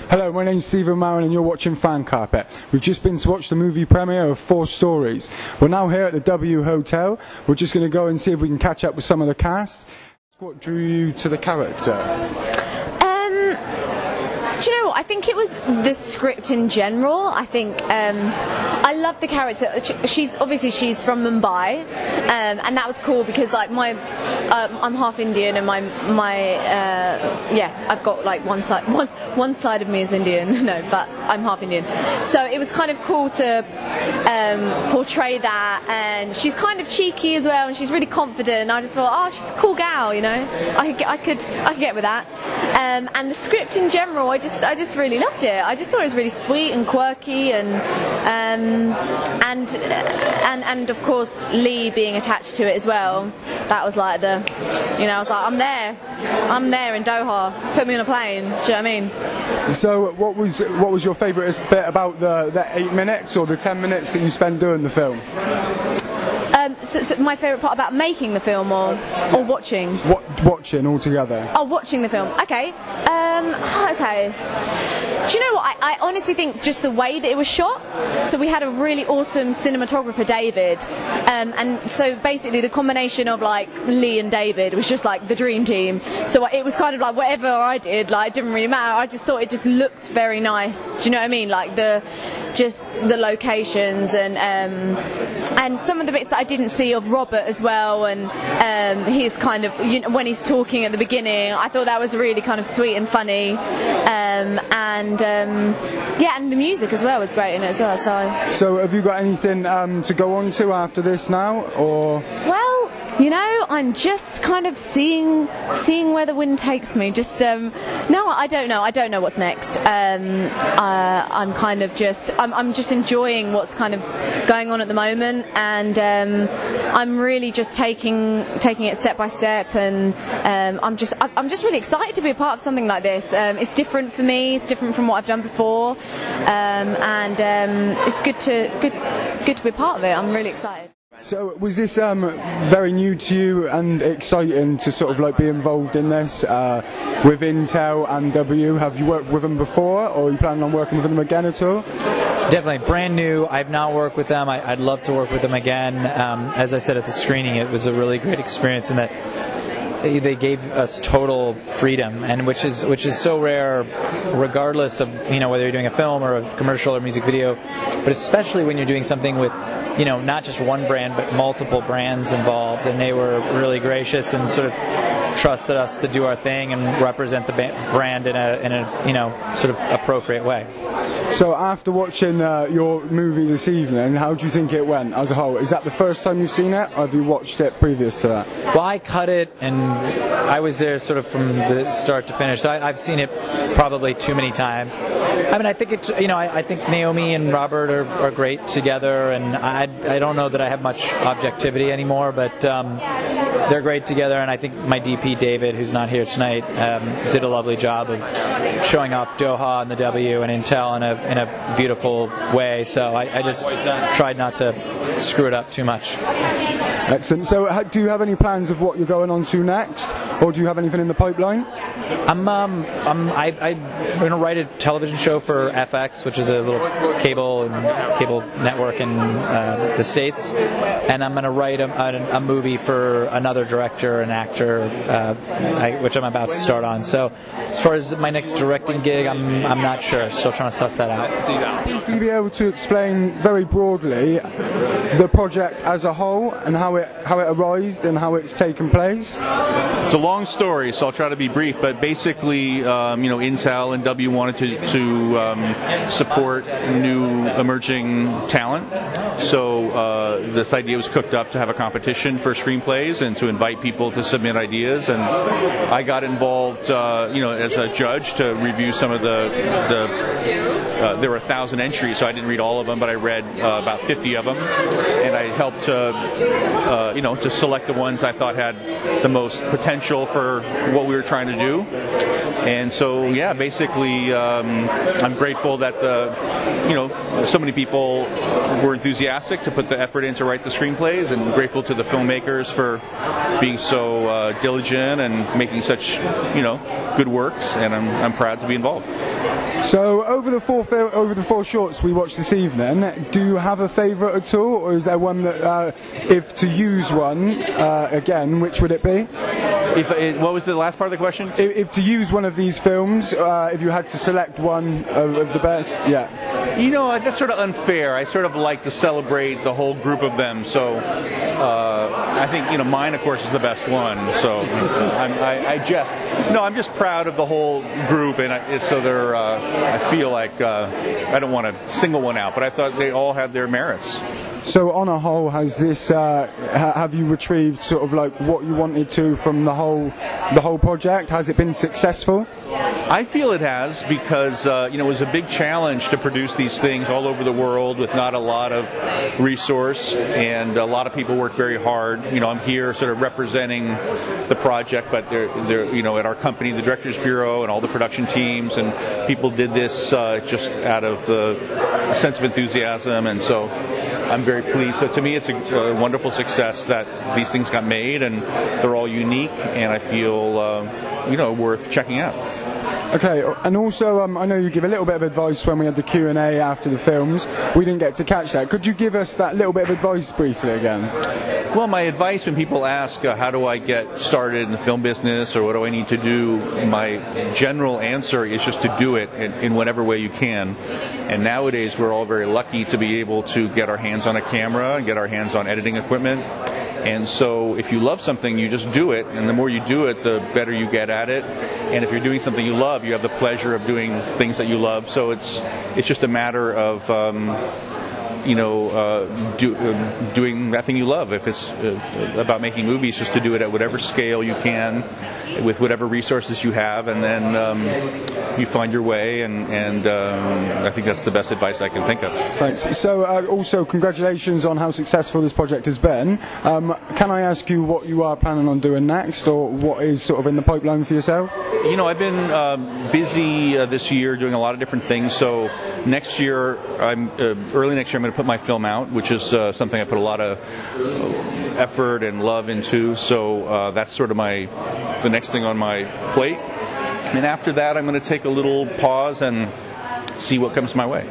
Hello, my name's Stephen Marren and you're watching Fan Carpet. We've just been to watch the movie premiere of 4 Stories. We're now here at the W Hotel. We're just going to go and see if we can catch up with some of the cast. What drew you to the character? Do you know what? I think it was the script in general. I think I love the character. She's from Mumbai, and that was cool because like I'm half Indian and I've got like one side of me is Indian. No, but I'm half Indian. So it was kind of cool to portray that, and she's kind of cheeky as well, and she's really confident. And I just thought, oh, she's a cool gal, you know. I could get with that. And the script in general, I just really loved it. I just thought it was really sweet and quirky, and of course Lee being attached to it as well. That was like I was like, I'm there in Doha. Put me on a plane. Do you know what I mean? So, what was your favourite bit about the 8 minutes or the 10 minutes that you spent doing the film? So my favourite part about making the film or watching? Watching altogether. Oh, watching the film. Okay. Okay. Do you know what? I honestly think just the way that it was shot. So we had a really awesome cinematographer, David, and so basically the combination of like Lee and David was just like the dream team. So it was kind of like whatever I did, like it didn't really matter. I just thought it just looked very nice. Do you know what I mean? Like the locations and some of the bits that I didn't see of Robert as well, and his kind of, you know, when he's talking at the beginning, I thought that was really kind of sweet and funny, and the music as well was great in it as well. So have you got anything to go on to after this now, or? Well, you know, I'm just kind of seeing where the wind takes me. Just no, I don't know. I don't know what's next. I'm kind of I'm just enjoying what's kind of going on at the moment, and I'm really just taking it step by step, and I'm just really excited to be a part of something like this. It's different for me. It's different from what I've done before, and it's good to be a part of it. I'm really excited. So was this very new to you and exciting to sort of like be involved in this with Intel and W? Have you worked with them before, or are you planning on working with them again at all? Definitely brand new. I've not worked with them. I'd love to work with them again. As I said at the screening, it was a really great experience in that they gave us total freedom, and which is so rare, regardless of, you know, whether you're doing a film or a commercial or music video, but especially when you're doing something with, you know, not just one brand but multiple brands involved. And they were really gracious and sort of trusted us to do our thing and represent the brand in a you know, sort of appropriate way. So after watching your movie this evening, how do you think it went as a whole? Is that the first time you've seen it, or have you watched it previous to that? Well, I cut it, and I was there sort of from the start to finish. So I've seen it probably too many times. I mean, I think I think Naomi and Robert are great together, and I don't know that I have much objectivity anymore, but they're great together, and I think my DP David, who's not here tonight, did a lovely job of showing off Doha and the W and Intel in a beautiful way. So I just tried not to screw it up too much. Excellent. So do you have any plans of what you're going on to next, or do you have anything in the pipeline? I'm going to write a television show for FX, which is a little cable network in the States, and I'm going to write a movie for another director and actor, which I'm about to start on. So as far as my next directing gig, I'm not sure. Still trying to suss that out. Will you be able to explain very broadly the project as a whole and how it arose and how it's taken place? It's a long story, so I'll try to be brief. But basically, Intel and W wanted to support new emerging talent. So this idea was cooked up to have a competition for screenplays and to invite people to submit ideas. And I got involved, as a judge to review some of there were 1,000 entries, so I didn't read all of them, but I read about 50 of them, and I helped to select the ones I thought had the most potential for what we were trying to do. And so, yeah, basically, I'm grateful that so many people were enthusiastic to put the effort in to write the screenplays, and grateful to the filmmakers for being so diligent and making such, good works. And I'm proud to be involved. So over the four shorts we watched this evening, do you have a favourite at all, or is there one that, if to use one again, which would it be? What was the last part of the question? If to use one of these films, if you had to select one of the best, yeah. You know, that's sort of unfair. I sort of like to celebrate the whole group of them. So I think, you know, mine, of course, is the best one. So I'm just proud of the whole group, and I feel like I don't want to single one out, but I thought they all had their merits. So on a whole, has this have you retrieved sort of like what you wanted to from the whole project? Has it been successful? I feel it has, because it was a big challenge to produce these things all over the world with not a lot of resource, and a lot of people work very hard. You know, I'm here sort of representing the project, but they're at our company, the Directors Bureau, and all the production teams, and people did this just out of the sense of enthusiasm, and so I'm very pleased. So to me, it's a wonderful success that these things got made, and they're all unique, and I feel worth checking out. Okay, and also I know you give a little bit of advice when we had the Q&A after the films. We didn't get to catch that. Could you give us that little bit of advice briefly again? Well, my advice when people ask how do I get started in the film business or what do I need to do, my general answer is just to do it in whatever way you can. And nowadays we're all very lucky to be able to get our hands on a camera and get our hands on editing equipment. And so if you love something, you just do it, and the more you do it, the better you get at it. And if you're doing something you love, you have the pleasure of doing things that you love. So it's just a matter of doing that thing you love. If it's about making movies, just to do it at whatever scale you can, with whatever resources you have, and then you find your way, and I think that's the best advice I can think of. Thanks. So also congratulations on how successful this project has been. Can I ask you what you are planning on doing next, or what is sort of in the pipeline for yourself? You know, I've been busy this year doing a lot of different things. So next year, early next year, I'm going to put my film out, which is something I put a lot of effort and love into. So that's sort of the next thing on my plate. And after that, I'm going to take a little pause and see what comes my way.